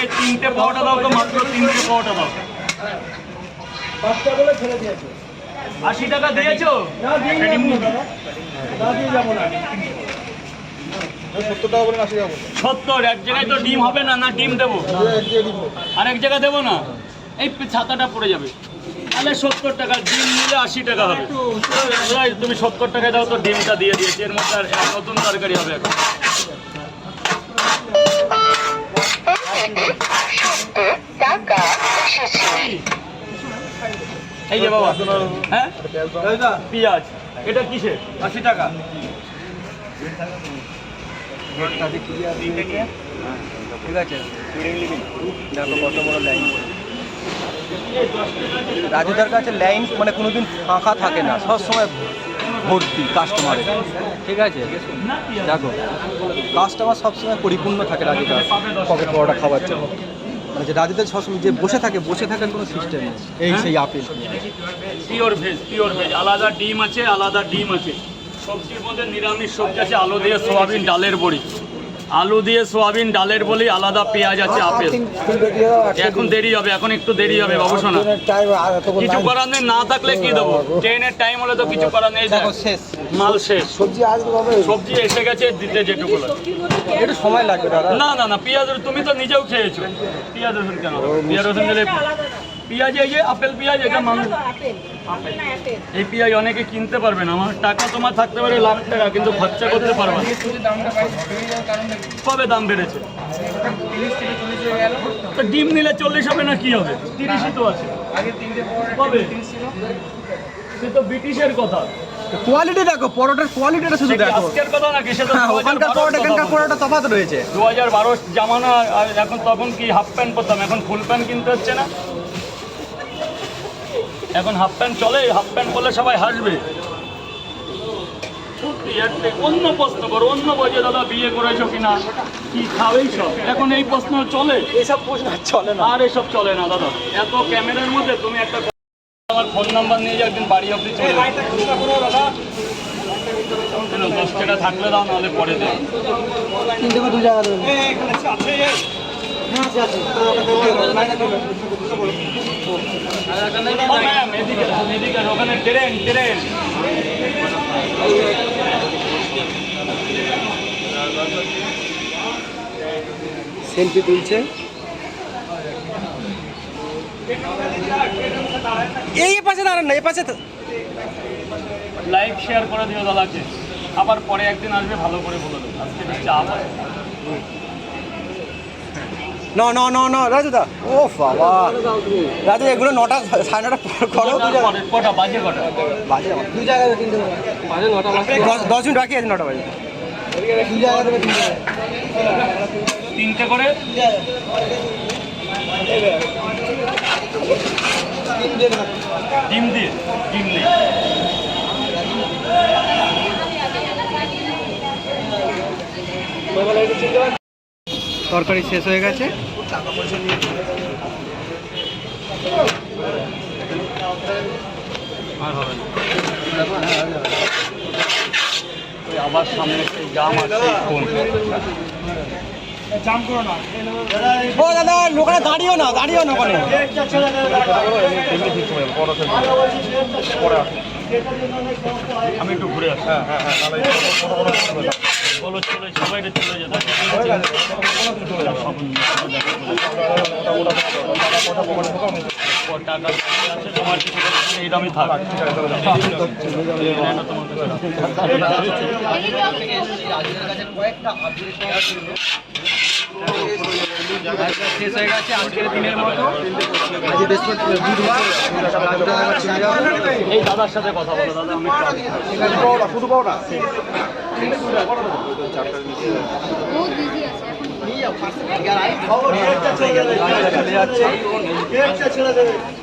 এই 3টে পাওয়াটা দাও তো, মাত্র 3টে পাওয়াটা দাও। 80 টাকা দিয়েছো? 70। এক জায়গায় তো ডিম হবে না, না ডিম দেবো? আরেক জায়গায় দেবো না? এই ছাতাটা পড়ে যাবে। তাহলে 70 টাকা, ডিম নিলে 80 টাকা হবে। তুমি 70 টাকায় দাও তো, ডিমটা দিয়ে দিয়েছি। এর মধ্যে আর নতুন তরকারি হবে এখন। এই যে বাবা, হ্যাঁ পেঁয়াজ, এটা কিসের? 80 টাকা। ঠিক আছে, দেখো কত বড় লাইন। রাজুদার কাছে লাইন মানে কোনোদিন ফাঁকা থাকে না, সবসময় ভর্তি কাস্টমারে। ঠিক আছে, দেখো কাস্টমার সবসময় পরিপূর্ণ থাকে রাজুদার পকেট পরোটা খাবার জন্য। মানে যে রাজুদার সবসময় যে বসে থাকার কোনো সিস্টেম নেই। এই সেই apple pure veg, pure veg. আলাদা ডিম আছে, আলাদা ডিম আছে। সবজির মধ্যে নিরামিষ সবজি আছে, আলু দিয়ে সোয়াবিন ডালের বড়ি, আলু দিয়ে সোয়াবিন ডালের বলি, আলাদা পেঁয়াজ আছে, আপেল। এখন দেরি হবে, এখন একটু দেরি হবে বাবু সোনা। কিছু করার নেই, না থাকলে কি দেবো? ট্রেনের টাইম হলে তো কিছু করার নেই। দেখো শেষ, মাল শেষ। সবজি আসবে, সবজি এসে গেছে, দিতে যেটুকু একটু সময় লাগবে দাদা। না না না, পেঁয়াজ তুমি তো নিজেও খেয়েছো। পেঁয়াজ রসুন কেন? পেঁয়াজ রসুন দিলে পেঁয়াজ, এই যে আপেল পেঁয়াজ, এটা মানুষ এই পেঁয়াজ অনেকে কিনতে পারবে না। আমার টাকা তোমার থাকতে পারে লাখ টাকা, কিন্তু খরচা করতে পারবে না। কবে দাম বেড়েছে? তো ডিম নিলে 40 হবে না, কি হবে? 30ই তো আছে। কবে? সে তো ব্রিটিশের কথা। কোয়ালিটি দেখো, পরোটার কোয়ালিটিটা শুধু দেখো। আজকের কথা নাকি? সেটা ওখানকার পরোটা এখানকার পরোটা তফাৎ রয়েছে। 2012 জামানা, আর এখন তখন কি হাফ প্যান্ট পরতাম, এখন ফুল প্যান্ট কিনতে হচ্ছে না? এখন হাফ প্যান্ট চলে, হাফ প্যান্ট পরলে সবাই হাসবে। অন্য প্রশ্ন করো, অন্য বলছে দাদা বিয়ে করেছো কিনা, কি খাবেই সব। এখন এই প্রশ্ন চলে? এইসব প্রশ্ন চলে না। আর এসব চলে না দাদা। এত ক্যামেরার মধ্যে তুমি একটা আমার ফোন নাম্বার নিয়ে একদিন বাড়ি অবধি চলে 10 টাকা থাকলে দাও, নাহলে পরে দাও। 3 থেকে 2 জায়গা দেবেন। ওখানে ট্রেন ট্রেন সেলফি তুলছে। এই পাশে দাঁড়ান না, এই পাশে লাইক শেয়ার করে দিও দাদাকে। আবার পরে একদিন আসবে, ভালো করে বলে দেবো। আজকে চাপ আছে। না রাজুদা, ও বাবা রাজু, এগুলো 9টা 9:30 করো। কটা বাজে? কটা বাজে? 2 জায়গায় কিনতে বাজে 9টা বাজে। 10 মিনিট বাকি আছে, 9টা বাজে। 2 জায়গা দেবে, 3টে করে। ডিম দিয়ে, ডিম নেই। তরকারি শেষ হয়ে গেছে। আর হবে না। আবার সামনে সেই জাম আছে। জাম করো না। ও দাদা, ওখানে দাঁড়িও না ওখানে। আমি একটু ঘুরে আসি। বলো চলে, সবাই চলে যেতে। টাকা আছে তোমার, এই দামই থাক। শেষ হয়ে গেছে আজকের দিনের মতো। এই দাদার সাথে কথা বলো দাদা, আমি শুধু পাও না। চলে যাচ্ছে।